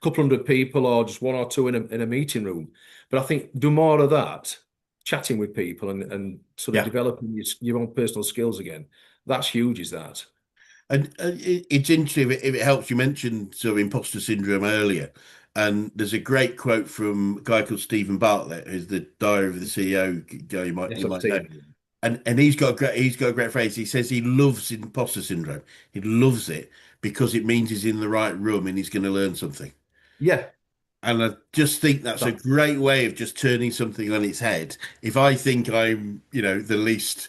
[SPEAKER 2] couple hundred people or just one or two in a meeting room. But I think do more of that, chatting with people and sort of
[SPEAKER 1] Yeah.
[SPEAKER 2] developing your own personal skills again. That's huge, is that?
[SPEAKER 1] And it's interesting if it helps. You mentioned sort of imposter syndrome earlier, and there's a great quote from a guy called Stephen Bartlett, who's the Diary of the CEO guy
[SPEAKER 2] Yes,
[SPEAKER 1] you
[SPEAKER 2] I've
[SPEAKER 1] might know.
[SPEAKER 2] seen.
[SPEAKER 1] And he's got a great phrase. He says he loves imposter syndrome. He loves it because it means he's in the right room and he's going to learn something.
[SPEAKER 2] Yeah,
[SPEAKER 1] And I just think that's a
[SPEAKER 2] that,
[SPEAKER 1] great way of just turning something on its head. If I think I'm, the least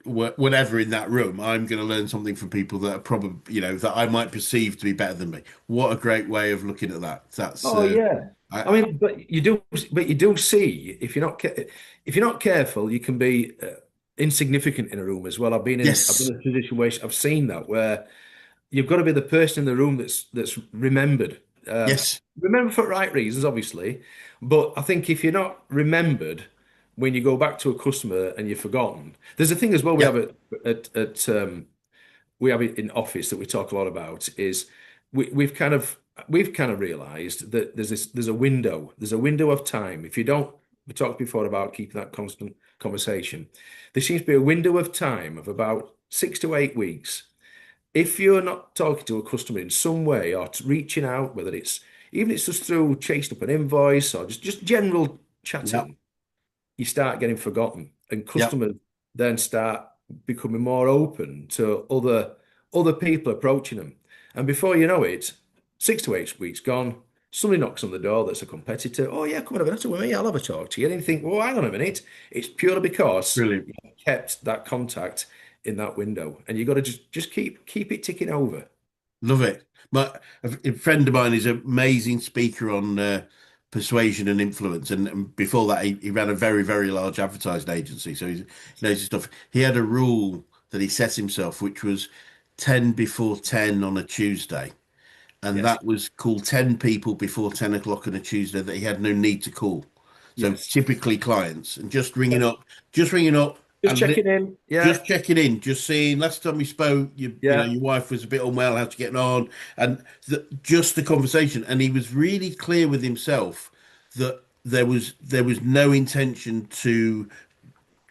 [SPEAKER 1] whatever in that room, I'm going to learn something from people that are probably, that I might perceive to be better than me. What a great way of looking at that. That's,
[SPEAKER 2] oh yeah. I
[SPEAKER 1] I,
[SPEAKER 2] mean, but you do see if you're not careful, you can be insignificant in a room as well. I've been
[SPEAKER 1] yes,
[SPEAKER 2] in a position where I've seen that where you've got to be the person in the room that's remembered.
[SPEAKER 1] yes,
[SPEAKER 2] Remember for right reasons, obviously, but I think if you're not remembered when you go back to a customer and you're forgotten, there's a thing as well we
[SPEAKER 1] yeah,
[SPEAKER 2] have we have it in office that we talk a lot about is we've kind of realised that there's a window of time. If you don't, we talked before about keeping that constant conversation. There seems to be a window of time of about 6 to 8 weeks if you're not talking to a customer in some way or reaching out, whether it's just through chasing up an invoice or just general
[SPEAKER 1] yeah,
[SPEAKER 2] chatting, you start getting forgotten, and
[SPEAKER 1] yeah,
[SPEAKER 2] customers then start becoming more open to other people approaching them. And before you know it, 6 to 8 weeks gone, somebody knocks on the door that's a competitor. Oh yeah, come and have a chat with me. I'll have a talk to you. And you think, well, hang on a minute. It's purely because
[SPEAKER 1] brilliant.
[SPEAKER 2] you kept that contact in that window, and you got to just keep it ticking over.
[SPEAKER 1] Love it. A friend of mine is an amazing speaker on persuasion and influence, and before that, he ran a very, very large advertising agency. So he knows his stuff. He had a rule that he set himself, which was 10 before 10 on a Tuesday, and
[SPEAKER 2] Yes,
[SPEAKER 1] that was call 10 people before 10 o'clock on a Tuesday that he had no need to call. So
[SPEAKER 2] yes.
[SPEAKER 1] typically clients, and just ringing up,
[SPEAKER 2] Just
[SPEAKER 1] and
[SPEAKER 2] checking in. Yeah,
[SPEAKER 1] just checking in, just seeing. Last time we spoke,
[SPEAKER 2] yeah,
[SPEAKER 1] your wife was a bit unwell. How's she getting on? And just the conversation. And he was really clear with himself that there was no intention to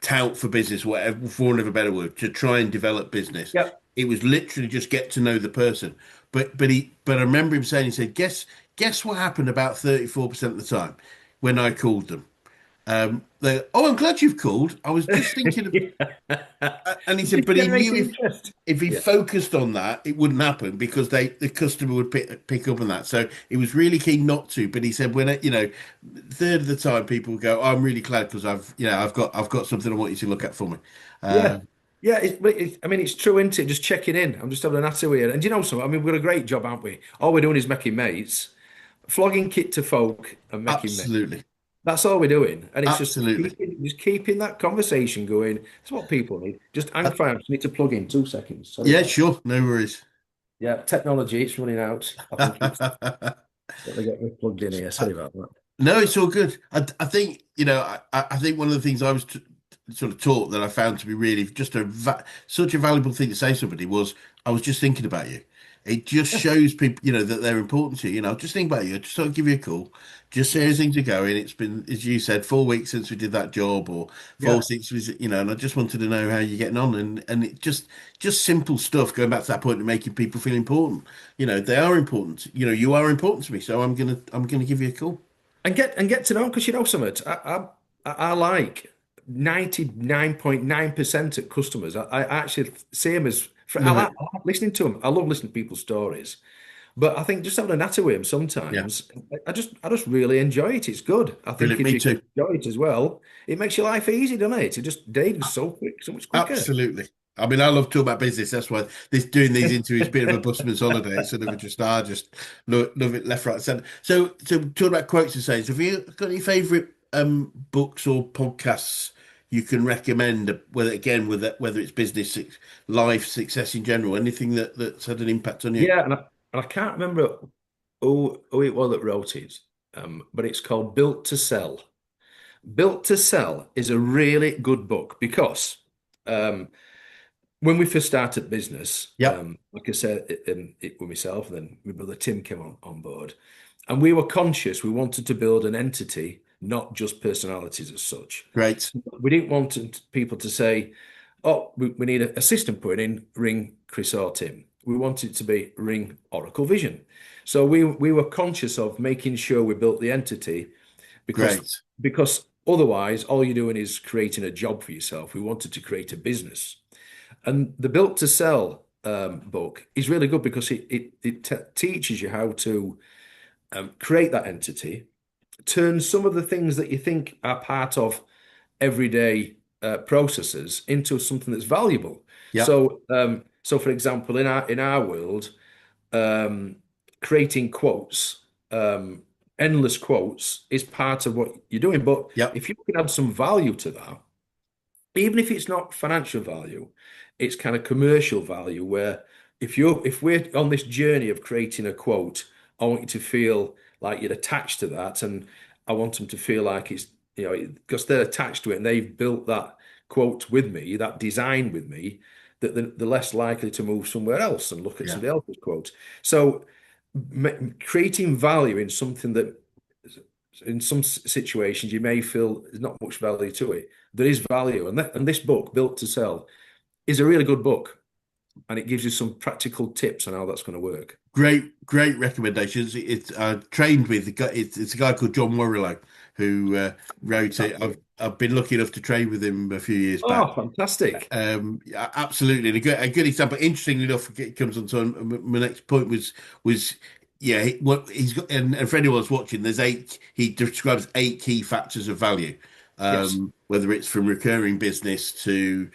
[SPEAKER 1] tout for business, whatever, for want of a better word, to try and develop business.
[SPEAKER 2] yeah.
[SPEAKER 1] It was literally just get to know the person. But I remember him saying, he said, guess what happened about 34% of the time when I called them. Oh, I'm glad you've called. I was just thinking of, and he said,
[SPEAKER 2] Just
[SPEAKER 1] but he
[SPEAKER 2] generate
[SPEAKER 1] knew
[SPEAKER 2] interest.
[SPEAKER 1] if he
[SPEAKER 2] Yeah,
[SPEAKER 1] focused on that, it wouldn't happen because the customer would pick up on that. So he was really keen not to. But he said when third of the time people would go, oh, I'm really glad because I've got something I want you to look at for me.
[SPEAKER 2] yeah,
[SPEAKER 1] Uh,
[SPEAKER 2] yeah. I mean, it's true, isn't it? Just checking in. I'm just having a natter here. And do you know something? I mean, we've got a great job, haven't we? All we're doing is making mates, flogging kit to folk and making mates.
[SPEAKER 1] Absolutely,
[SPEAKER 2] That's all we're doing. And it's
[SPEAKER 1] absolutely.
[SPEAKER 2] just keeping that conversation going. That's what people need. Just hang
[SPEAKER 1] Uh,
[SPEAKER 2] fire. I just need to plug in 2 seconds. Sorry
[SPEAKER 1] yeah,
[SPEAKER 2] about that.
[SPEAKER 1] sure, no worries.
[SPEAKER 2] Yeah, technology, it's running out. I think it's let me get me plugged in here. Sorry about that.
[SPEAKER 1] No, it's all good. I think I think one of the things I was sort of taught that I found to be really just such a valuable thing to say to somebody was, I was just thinking about you. It just
[SPEAKER 2] Yeah,
[SPEAKER 1] shows people, that they're important to you. Just think about you. Just thought I'd give you a call. Just see how
[SPEAKER 2] yes,
[SPEAKER 1] things are going. It's been, as you said, 4 weeks since we did that job, or four,
[SPEAKER 2] yeah.
[SPEAKER 1] 6 weeks, and I just wanted to know how you're getting on. And it just simple stuff, going back to that point of making people feel important. They are important. You are important to me, so I'm gonna give you a call.
[SPEAKER 2] And get to know because you know something. I like 99.9% of customers. I actually same as
[SPEAKER 1] Love
[SPEAKER 2] I
[SPEAKER 1] it.
[SPEAKER 2] like listening to them. I love listening to people's stories. But I think just having a natter with them
[SPEAKER 1] Yeah,
[SPEAKER 2] sometimes, I just really enjoy it. It's good. I think
[SPEAKER 1] brilliant.
[SPEAKER 2] if
[SPEAKER 1] Me
[SPEAKER 2] you can
[SPEAKER 1] too.
[SPEAKER 2] enjoy it as well, it makes your life easy, doesn't it? It just days so quick, so much quicker.
[SPEAKER 1] Absolutely. I mean, I love talking about business. That's why this doing these interviews, bit of a busman's holiday. It's sort of just love it left, right, centre. So talking about quotes and sayings, have you got any favourite books or podcasts you can recommend? Whether it's business, life, success in general, anything that's had an impact on you?
[SPEAKER 2] Yeah, and I can't remember who it was that wrote it, but it's called Built to Sell. Built to Sell is a really good book because um, when we first started business,
[SPEAKER 1] Yep.
[SPEAKER 2] like I said, it with myself, and then my brother Tim came on board, and we were conscious we wanted to build an entity, not just personalities as such.
[SPEAKER 1] Great.
[SPEAKER 2] We didn't want people to say, "Oh, we need a system put in, ring Chris or Tim." We wanted it to be ring Oracle Vision. So we were conscious of making sure we built the entity because
[SPEAKER 1] Great.
[SPEAKER 2] because otherwise all you're doing is creating a job for yourself. We wanted to create a business. And the Built to Sell book is really good because it teaches you how to create that entity, turn some of the things that you think are part of everyday processes into something that's valuable.
[SPEAKER 1] Yep.
[SPEAKER 2] So for example, in our world, um, creating quotes, endless quotes, is part of what you're doing. But
[SPEAKER 1] Yep.
[SPEAKER 2] if you can add some value to that, even if it's not financial value, it's kind of commercial value where if we're on this journey of creating a quote, I want you to feel like you're attached to that, and I want them to feel like it's because they're attached to it and they've built that quote with me, that design with me, that they're less likely to move somewhere else and look at
[SPEAKER 1] Yeah.
[SPEAKER 2] somebody else's quote. So creating value in something that in some situations you may feel there's not much value to it. There is value, and this book, Built to Sell, is a really good book, and it gives you some practical tips on how that's going to work.
[SPEAKER 1] Great recommendations. It's trained with the guy. It's a guy called John Morrillo who wrote it. I've been lucky enough to train with him a few years back.
[SPEAKER 2] Oh, fantastic!
[SPEAKER 1] Yeah, absolutely, and a good example. Interestingly enough, it comes on to my next point was yeah. What he's got, and for anyone that's watching, there's eight. He describes eight key factors of value.
[SPEAKER 2] Yes,
[SPEAKER 1] Whether it's from recurring business to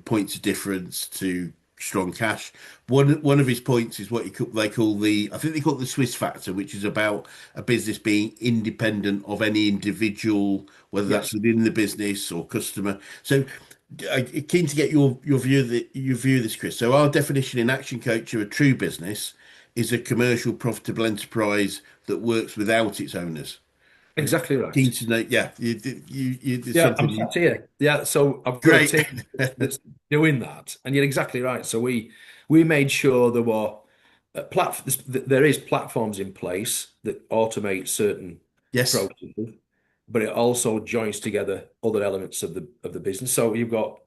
[SPEAKER 1] points of difference to strong cash. One of his points is what they call I think they call it the Swiss factor, which is about a business being independent of any individual, whether that's
[SPEAKER 2] yes,
[SPEAKER 1] within the business or customer. So, keen to get your view of this, Chris. So, our definition in Action Coach of a true business is a commercial, profitable enterprise that works without its owners. And
[SPEAKER 2] exactly
[SPEAKER 1] keen
[SPEAKER 2] right.
[SPEAKER 1] to know, yeah, it's
[SPEAKER 2] Yeah, I'm
[SPEAKER 1] something
[SPEAKER 2] sat here. Yeah, so I've got a
[SPEAKER 1] great.
[SPEAKER 2] team that's doing that, and you're exactly right. So we made sure there were there is platforms in place that automate certain
[SPEAKER 1] Yes,
[SPEAKER 2] processes, but it also joins together other elements of the business. So you've got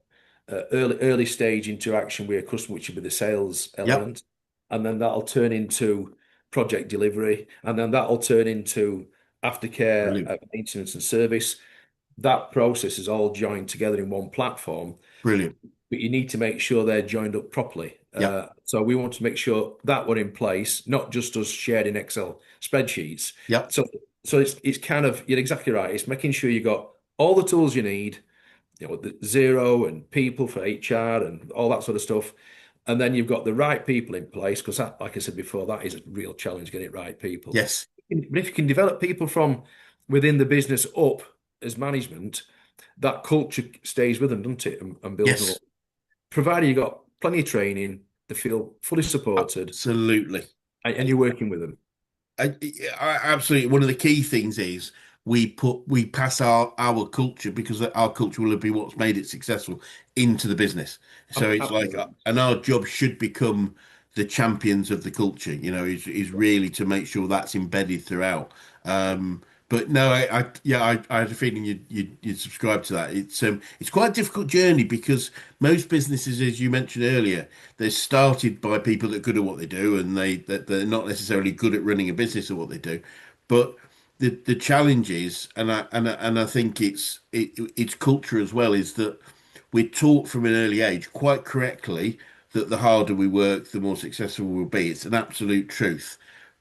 [SPEAKER 2] early stage interaction with a customer, which would be the sales
[SPEAKER 1] yep,
[SPEAKER 2] element, and then that'll turn into project delivery, and then that'll turn into aftercare,
[SPEAKER 1] brilliant,
[SPEAKER 2] maintenance and service. That process is all joined together in one platform,
[SPEAKER 1] brilliant.
[SPEAKER 2] but you need to make sure they're joined up properly.
[SPEAKER 1] Yep,
[SPEAKER 2] So we want to make sure that we're in place, not just us shared in Excel spreadsheets.
[SPEAKER 1] yep,
[SPEAKER 2] So it's kind of you're exactly right. It's making sure you got all the tools you need, the zero and people for HR and all that sort of stuff. And then you've got the right people in place because that, like I said before, that is a real challenge getting right people.
[SPEAKER 1] yes,
[SPEAKER 2] But if you can develop people from within the business up as management, that culture stays with them, doesn't it? And builds them up.
[SPEAKER 1] yes,
[SPEAKER 2] Provided you've got plenty of training, they feel fully supported,
[SPEAKER 1] absolutely.
[SPEAKER 2] and you're working with them.
[SPEAKER 1] I absolutely. One of the key things is we pass our culture, because our culture will be what's made it successful, into the business. So it's like,
[SPEAKER 2] Absolutely.
[SPEAKER 1] and our job should become the champions of the culture, is really to make sure that's embedded throughout. But no, yeah, I had a feeling you'd subscribe to that. It's quite a difficult journey, because most businesses, as you mentioned earlier, they're started by people that are good at what they do, and they're not necessarily good at running a business at what they do. But the challenge is, and I think it's culture as well, is that we're taught from an early age, quite correctly, that the harder we work, the more successful we'll be. It's an absolute truth.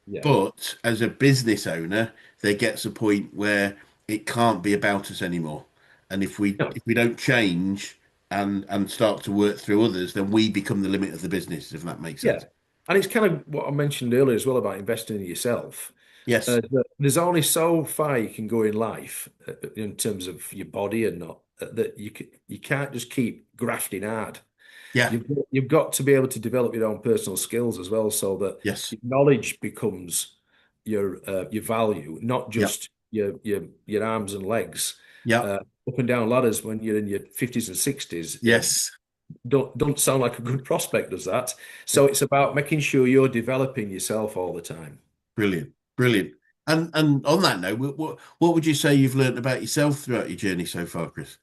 [SPEAKER 2] Yeah.
[SPEAKER 1] But as a business owner, there gets a point where it can't be about us anymore. And if we
[SPEAKER 2] No.
[SPEAKER 1] if we don't change and start to work through others, then we become the limit of the business, if that makes
[SPEAKER 2] Yeah.
[SPEAKER 1] sense.
[SPEAKER 2] And it's kind of what I mentioned earlier as well about investing in yourself.
[SPEAKER 1] Yes.
[SPEAKER 2] That there's only so far you can go in life in terms of your body and not that you can't just keep grafting hard.
[SPEAKER 1] Yeah.
[SPEAKER 2] You've got to be able to develop your own personal skills as well, so that
[SPEAKER 1] Yes.
[SPEAKER 2] your knowledge becomes your value, not
[SPEAKER 1] Yeah.
[SPEAKER 2] just your arms and legs.
[SPEAKER 1] Yeah.
[SPEAKER 2] Uh, Up and down ladders when you're in your 50s and 60s,
[SPEAKER 1] Yes.
[SPEAKER 2] don't sound like a good prospect, does that? So it's about making sure you're developing yourself all the time.
[SPEAKER 1] Brilliant. Brilliant. And on that note, what would you say you've learned about yourself throughout your journey so far, Chris?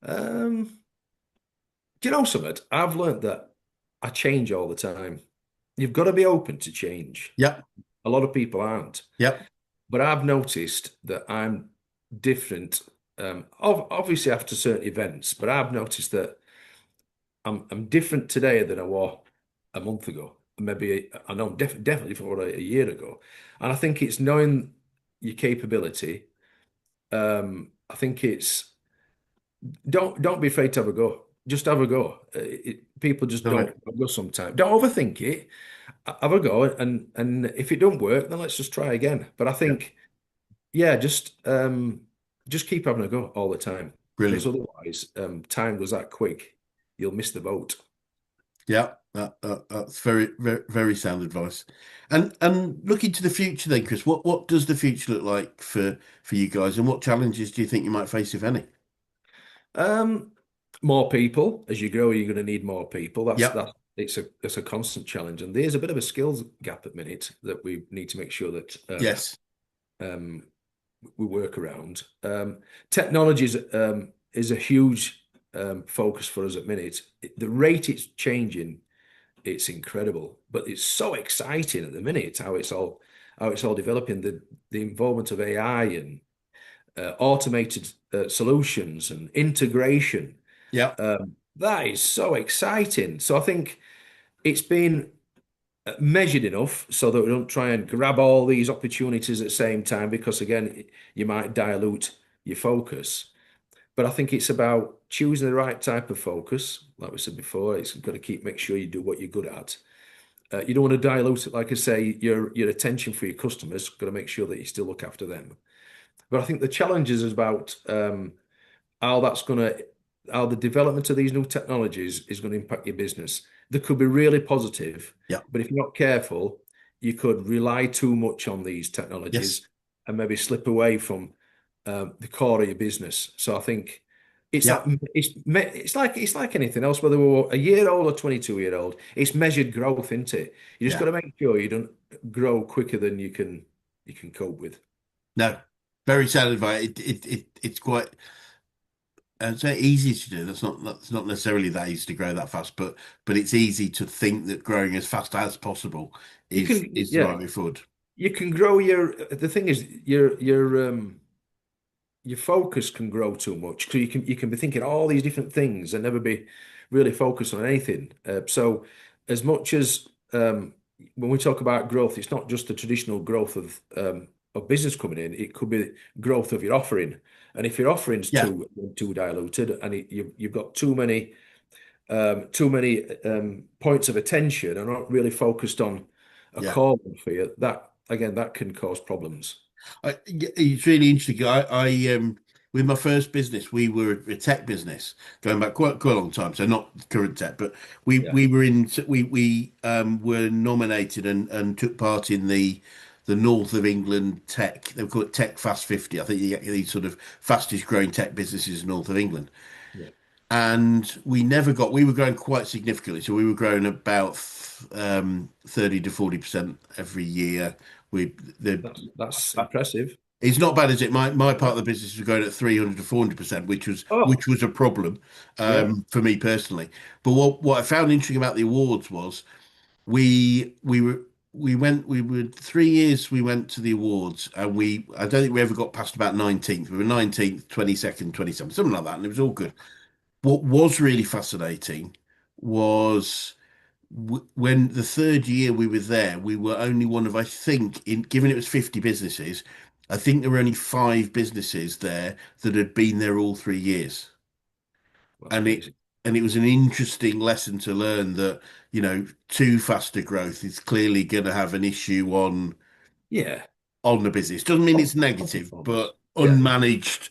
[SPEAKER 2] Um, do you know something? I've learned that I change all the time. You've got to be open to change.
[SPEAKER 1] Yep.
[SPEAKER 2] A lot of people aren't.
[SPEAKER 1] Yep.
[SPEAKER 2] But I've noticed that I'm different, obviously after certain events, but I've noticed that I'm different today than I was a month ago. Maybe I know definitely for a year ago. And I think it's knowing your capability. I think it's don't be afraid to have a go. Just have a go. People just
[SPEAKER 1] Done
[SPEAKER 2] don't
[SPEAKER 1] it.
[SPEAKER 2] have a go sometimes. Don't overthink it. Have a go, and if it don't work, then let's just try again. But I
[SPEAKER 1] Yep.
[SPEAKER 2] think, yeah, just keep having a go all the time, because
[SPEAKER 1] Brilliant.
[SPEAKER 2] otherwise, time goes that quick. You'll miss the boat.
[SPEAKER 1] Yeah. That's very, very, very sound advice. And looking to the future then, Chris, what does the future look like for you guys, and what challenges do you think you might face, if any?
[SPEAKER 2] Um, More people. As you grow, you're going to need more people.
[SPEAKER 1] Yep.
[SPEAKER 2] It's a constant challenge, and there's a bit of a skills gap at the minute that we need to make sure that
[SPEAKER 1] Yes.
[SPEAKER 2] um, we work around. Technology is a huge focus for us at the minute. The rate it's changing, it's incredible, but it's so exciting at the minute how it's all developing. The involvement of AI and automated solutions and integration.
[SPEAKER 1] Yep.
[SPEAKER 2] That is so exciting. So I think it's been measured enough so that we don't try and grab all these opportunities at the same time, because again, you might dilute your focus. But I think it's about choosing the right type of focus. Like we said before, it's got to make sure you do what you're good at. You don't want to dilute it, like I say, your attention for your customers. Got to make sure that you still look after them. But I think the challenge is about how that's going to, how the development of these new technologies is going to impact your business. They could be really positive,
[SPEAKER 1] Yep.
[SPEAKER 2] but if you're not careful, you could rely too much on these
[SPEAKER 1] Yes.
[SPEAKER 2] technologies and maybe slip away from the core of your business. So I think it's like
[SPEAKER 1] Yep.
[SPEAKER 2] it's like anything else, whether we're a year old or 22-year old. It's measured growth, isn't it? You just got
[SPEAKER 1] Yeah.
[SPEAKER 2] to make sure you don't grow quicker than you can cope with.
[SPEAKER 1] No. Very sound advice. It's quite, I'd say, easy to do. That's not necessarily that easy to grow that fast, but it's easy to think that growing as fast as possible
[SPEAKER 2] You
[SPEAKER 1] is
[SPEAKER 2] can,
[SPEAKER 1] is the
[SPEAKER 2] yeah,
[SPEAKER 1] right way forward.
[SPEAKER 2] you can grow the thing is your focus can grow too much. So you can be thinking all these different things and never be really focused on anything. So as much as when we talk about growth, it's not just the traditional growth of business coming in. It could be growth of your offering. And if your offering's
[SPEAKER 1] Yeah.
[SPEAKER 2] too diluted and you've got too many points of attention and not really focused on a
[SPEAKER 1] Yeah.
[SPEAKER 2] calling for you, that again that can cause problems.
[SPEAKER 1] It's really interesting. With my first business, we were a tech business going back quite a long time. So not current tech, but we
[SPEAKER 2] Yeah.
[SPEAKER 1] we were in we were nominated and took part in the the North of England tech. They call it Tech Fast 50. I think you get these sort of fastest growing tech businesses north of England.
[SPEAKER 2] Yeah.
[SPEAKER 1] And we were growing quite significantly. So we were growing about 30 to 40% every year. We the
[SPEAKER 2] That's impressive.
[SPEAKER 1] It's not bad, is it? My part
[SPEAKER 2] Yeah.
[SPEAKER 1] of the business was growing at 300 to 400%,
[SPEAKER 2] Oh,
[SPEAKER 1] which was a problem
[SPEAKER 2] yeah.
[SPEAKER 1] for me personally. But what I found interesting about the awards was we were we were 3 years we went to the awards, and we I don't think we ever got past about 19th. We were 19th, 22nd, 27th, something like that, and it was all good. What was really fascinating was when the third year we were there, we were only one of, I think, given it was 50 businesses, I think there were only five businesses there that had been there all 3 years.
[SPEAKER 2] That's
[SPEAKER 1] And it
[SPEAKER 2] amazing.
[SPEAKER 1] and it was an interesting lesson to learn that, too faster growth is clearly going to have an issue
[SPEAKER 2] Yeah.
[SPEAKER 1] on the business. Doesn't mean it's
[SPEAKER 2] On
[SPEAKER 1] negative,
[SPEAKER 2] performance.
[SPEAKER 1] but
[SPEAKER 2] Yeah.
[SPEAKER 1] unmanaged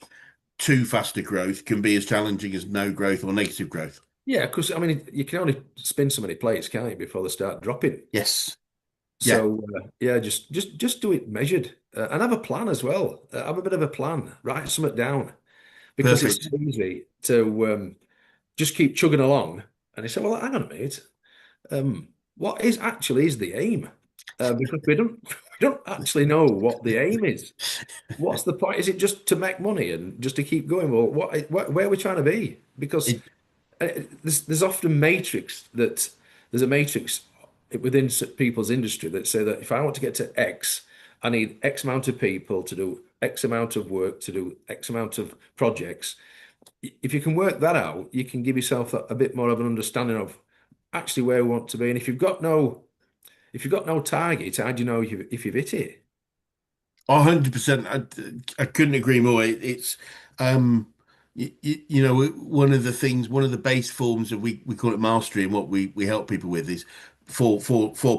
[SPEAKER 1] too faster growth can be as challenging as no growth or negative growth.
[SPEAKER 2] Yeah, because I mean, you can only spin so many plates, can't you, before they start dropping?
[SPEAKER 1] Yes. Yeah.
[SPEAKER 2] So yeah, just do it measured and have a plan as well. Have a bit of a plan. Write something down because it's
[SPEAKER 1] Perfect.
[SPEAKER 2] so easy to just keep chugging along. And you say, well, hang on a minute. What is actually is the aim? Because we don't we don't actually know what the aim is. What's the point? Is it just to make money and just to keep going? Well, where are we trying to be? Because
[SPEAKER 1] It,
[SPEAKER 2] there's often matrix that there's a matrix within people's industry that say that if I want to get to X, I need X amount of people to do X amount of work to do X amount of projects. If you can work that out, you can give yourself a bit more of an understanding of actually where we want to be. And if you've got no target, how do you know if you've hit it?
[SPEAKER 1] 100%. I couldn't agree more. It's one of the things, one of the base forms of we call it mastery, and what we help people with is four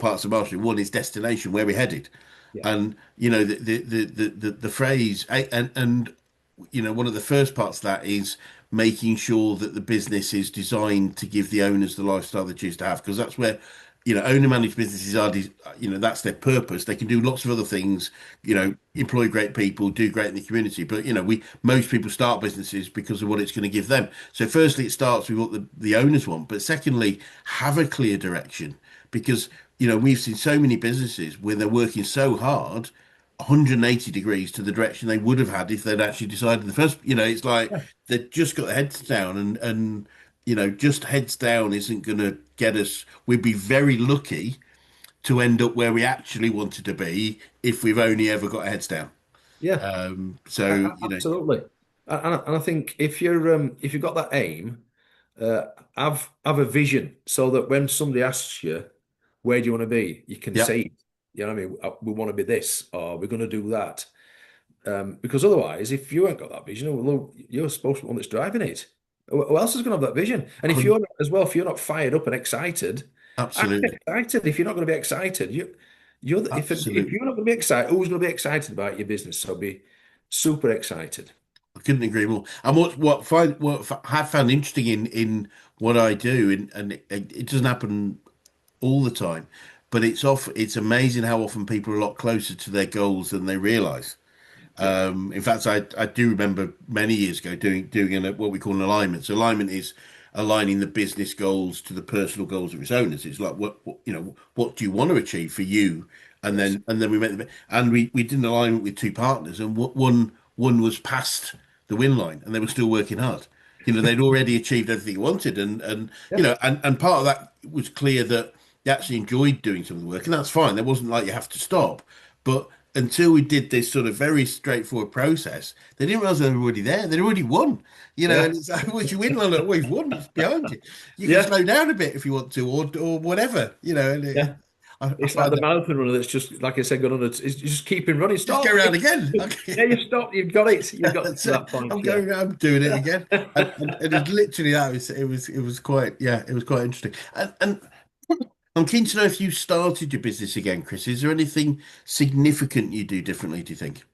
[SPEAKER 1] parts of mastery. One is destination, where we're headed,
[SPEAKER 2] Yeah,
[SPEAKER 1] and the phrase, one of the first parts of that is making sure that the business is designed to give the owners the lifestyle they choose to have, because that's where, owner managed businesses that's their purpose. They can do lots of other things, employ great people, do great in the community. But, most people start businesses because of what it's going to give them. So firstly, it starts with what the owners want. But secondly, have a clear direction, because, we've seen so many businesses where they're working so hard 180 degrees to the direction they would have had if they'd actually decided in the first. It's like
[SPEAKER 2] yeah,
[SPEAKER 1] they've just got their heads down, and just heads down isn't going to get us. We'd be very lucky to end up where we actually wanted to be if we've only ever got our heads down.
[SPEAKER 2] yeah.
[SPEAKER 1] So
[SPEAKER 2] Absolutely. And I think if you've got that aim, have a vision so that when somebody asks you, where do you want to be? You can
[SPEAKER 1] yeah,
[SPEAKER 2] say, you know what I mean? We want to be this, or we're going to do that. Because otherwise, if you ain't got that vision, well, you're supposed to be the one that's driving it. Who else is going to have that vision? And if you're not, as well, if you're not fired up and excited, act
[SPEAKER 1] absolutely,
[SPEAKER 2] excited. If you're not going to be excited, if
[SPEAKER 1] absolutely.
[SPEAKER 2] you're not going to be excited, who's going to be excited about your business? So be super excited.
[SPEAKER 1] I couldn't agree more. And what I found interesting in what I do, and it doesn't happen all the time, but it's amazing how often people are a lot closer to their goals than they realize.
[SPEAKER 2] Yeah.
[SPEAKER 1] In fact, I do remember many years ago doing what we call an alignment. So alignment is aligning the business goals to the personal goals of its owners. It's like what do you want to achieve for you, and
[SPEAKER 2] Yes.
[SPEAKER 1] then we met and we did an alignment with two partners, and one was past the win line, and they were still working hard. They'd already achieved everything they wanted, and
[SPEAKER 2] Yeah.
[SPEAKER 1] and part of that was clear that they actually enjoyed doing some of the work, and that's fine. There wasn't like you have to stop, but until we did this sort of very straightforward process, they didn't realize they were already there. They'd already won,
[SPEAKER 2] Yeah.
[SPEAKER 1] and it's like, once you win, well, always won. It's behind you. You can
[SPEAKER 2] Yeah.
[SPEAKER 1] slow down a bit if you want to, or whatever, and
[SPEAKER 2] Yeah.
[SPEAKER 1] I
[SPEAKER 2] It's like
[SPEAKER 1] find
[SPEAKER 2] the
[SPEAKER 1] that
[SPEAKER 2] marathon runner that's just, like I said, got on it's just keeping running.
[SPEAKER 1] just go
[SPEAKER 2] Stop.
[SPEAKER 1] around again.
[SPEAKER 2] Yeah, you stopped. You've got it. You've got to
[SPEAKER 1] That's it.
[SPEAKER 2] that point.
[SPEAKER 1] I'm
[SPEAKER 2] Yeah.
[SPEAKER 1] going. I'm doing it again, and it's literally that. It was quite, yeah, it was quite interesting. And I'm keen to know if you started your business again, Chris. Is there anything significant you do differently, do you think?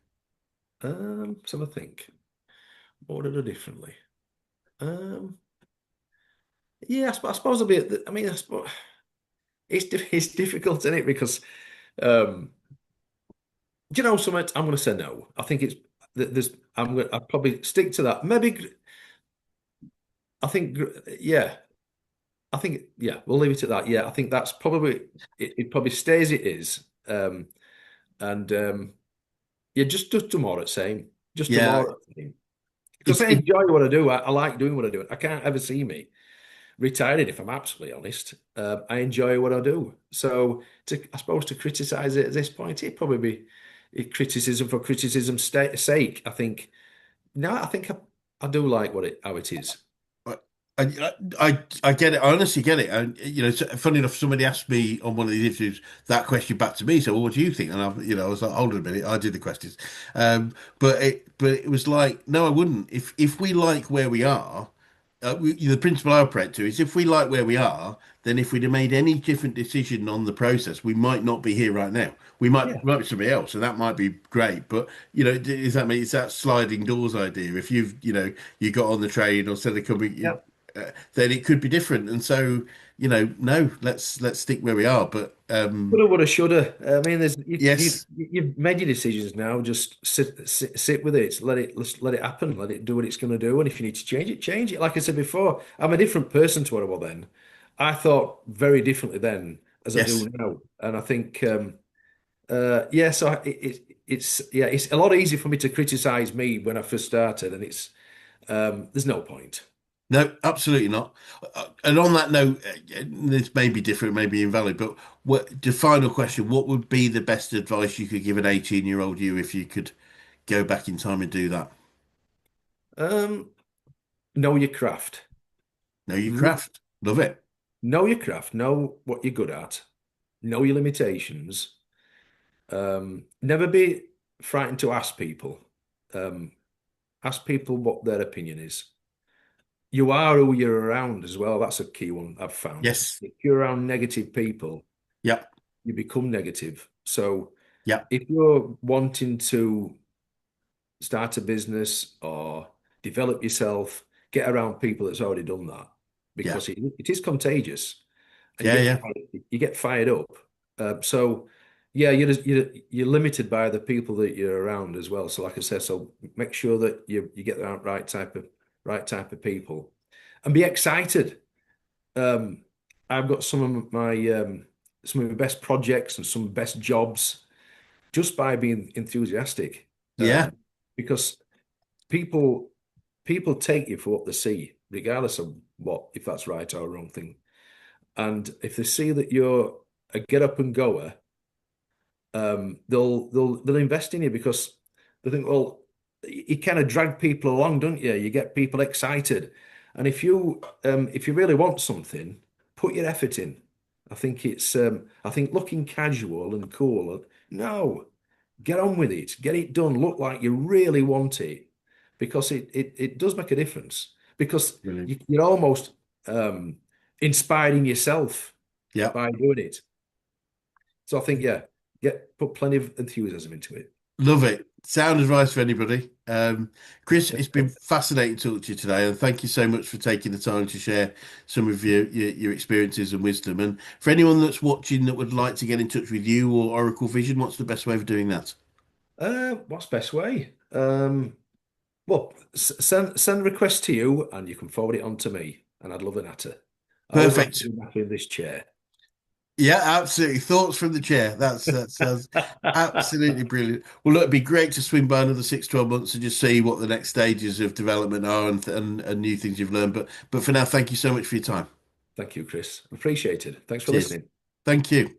[SPEAKER 2] So I think, what did I do differently? Um, yeah, I suppose a bit. I mean, I suppose it's difficult, isn't it? Because um, Do you know something? I'm going to say no. I think it's there's. I'll probably stick to that. Maybe I think yeah. I think yeah. We'll leave it at that. Yeah, I think that's probably it probably stays it is. And yeah, just do more at same. Just do
[SPEAKER 1] Yeah,
[SPEAKER 2] more at same. Because
[SPEAKER 1] it's
[SPEAKER 2] I
[SPEAKER 1] it.
[SPEAKER 2] enjoy what I do. I like doing what I do. I can't ever see me retiring if I'm absolutely honest. I enjoy what I do. So I suppose to criticise it at this point, it'd probably be criticism for criticism's sake. I think no, I do like how it is.
[SPEAKER 1] I get it. I honestly get it. And funny enough, somebody asked me on one of these interviews that question back to me. So, well, what do you think? And I was like, hold on a minute, I did the questions. But it was like, no, I wouldn't. If we like where we are, the principle I operate to is if we like where we are, then if we'd have made any different decision on the process, we might not be here right now.
[SPEAKER 2] Yeah.
[SPEAKER 1] We might be somebody else, and that might be great. But does that mean it's that sliding doors idea? If you got on the train or said a company,
[SPEAKER 2] Yeah.
[SPEAKER 1] then it could be different. And so, no, let's stick where we are. But
[SPEAKER 2] Coulda, woulda, shoulda. I mean,
[SPEAKER 1] yes,
[SPEAKER 2] you've made your decisions now. Just sit with it. Let it happen. Let it do what it's going to do. And if you need to change it, change it. Like I said before, I'm a different person to what I was then. I thought very differently then as I
[SPEAKER 1] yes.
[SPEAKER 2] do now. And I think, yeah. So it's yeah, it's a lot easier for me to criticize me when I first started, and it's there's no point.
[SPEAKER 1] No, absolutely not. And on that note, this may be different, may be invalid, but the final question, what would be the best advice you could give an 18-year-old you if you could go back in time and do that?
[SPEAKER 2] Um, know your craft.
[SPEAKER 1] Know your
[SPEAKER 2] Re-
[SPEAKER 1] craft. Love it.
[SPEAKER 2] Know your craft. Know what you're good at. Know your limitations. Never be frightened to ask people. Um, ask people what their opinion is. You are who you're around as well. That's a key one I've found.
[SPEAKER 1] Yes.
[SPEAKER 2] If you're around negative people,
[SPEAKER 1] Yep.
[SPEAKER 2] you become negative. So
[SPEAKER 1] Yep.
[SPEAKER 2] if you're wanting to start a business or develop yourself, get around people that's already done that
[SPEAKER 1] Yeah.
[SPEAKER 2] because it is contagious and
[SPEAKER 1] Yeah. Yeah.
[SPEAKER 2] you get fired up. So yeah, you're limited by the people that you're around as well. So like I said, so make sure that you get the right type of people and be excited. Um, I've got some of my best projects and some best jobs just by being enthusiastic.
[SPEAKER 1] Yeah.
[SPEAKER 2] Because people people take you for what they see, regardless of what if that's right or wrong thing. And if they see that you're a get up and goer, they'll invest in you because they think, well, you kind of drag people along, don't you? You get people excited, and if you really want something, put your effort in. I think looking casual and cool. No, get on with it, get it done. Look like you really want it, because it does make a difference. Because
[SPEAKER 1] Brilliant.
[SPEAKER 2] you're almost um, inspiring yourself
[SPEAKER 1] Yeah.
[SPEAKER 2] by doing it. So I think, yeah, put plenty of enthusiasm into it.
[SPEAKER 1] Love it. Sound advice for anybody. Chris, it's been fascinating talking to you today, and thank you so much for taking the time to share some of your experiences and wisdom. And for anyone that's watching that would like to get in touch with you or Oracle Vision, what's the best way of doing that?
[SPEAKER 2] What's best way? Well, send a request to you, and you can forward it on to me, and I'd love an natter. I always like to
[SPEAKER 1] Perfect.
[SPEAKER 2] be natter in this chair.
[SPEAKER 1] Yeah, absolutely. Thoughts from the chair. That sounds absolutely brilliant. Well, look, it'd be great to swing by another 6, 12 months and just see what the next stages of development are and new things you've learned. But for now, thank you so much for your time.
[SPEAKER 2] Thank you, Chris. Appreciated. Thanks for
[SPEAKER 1] Cheers.
[SPEAKER 2] listening.
[SPEAKER 1] Thank you.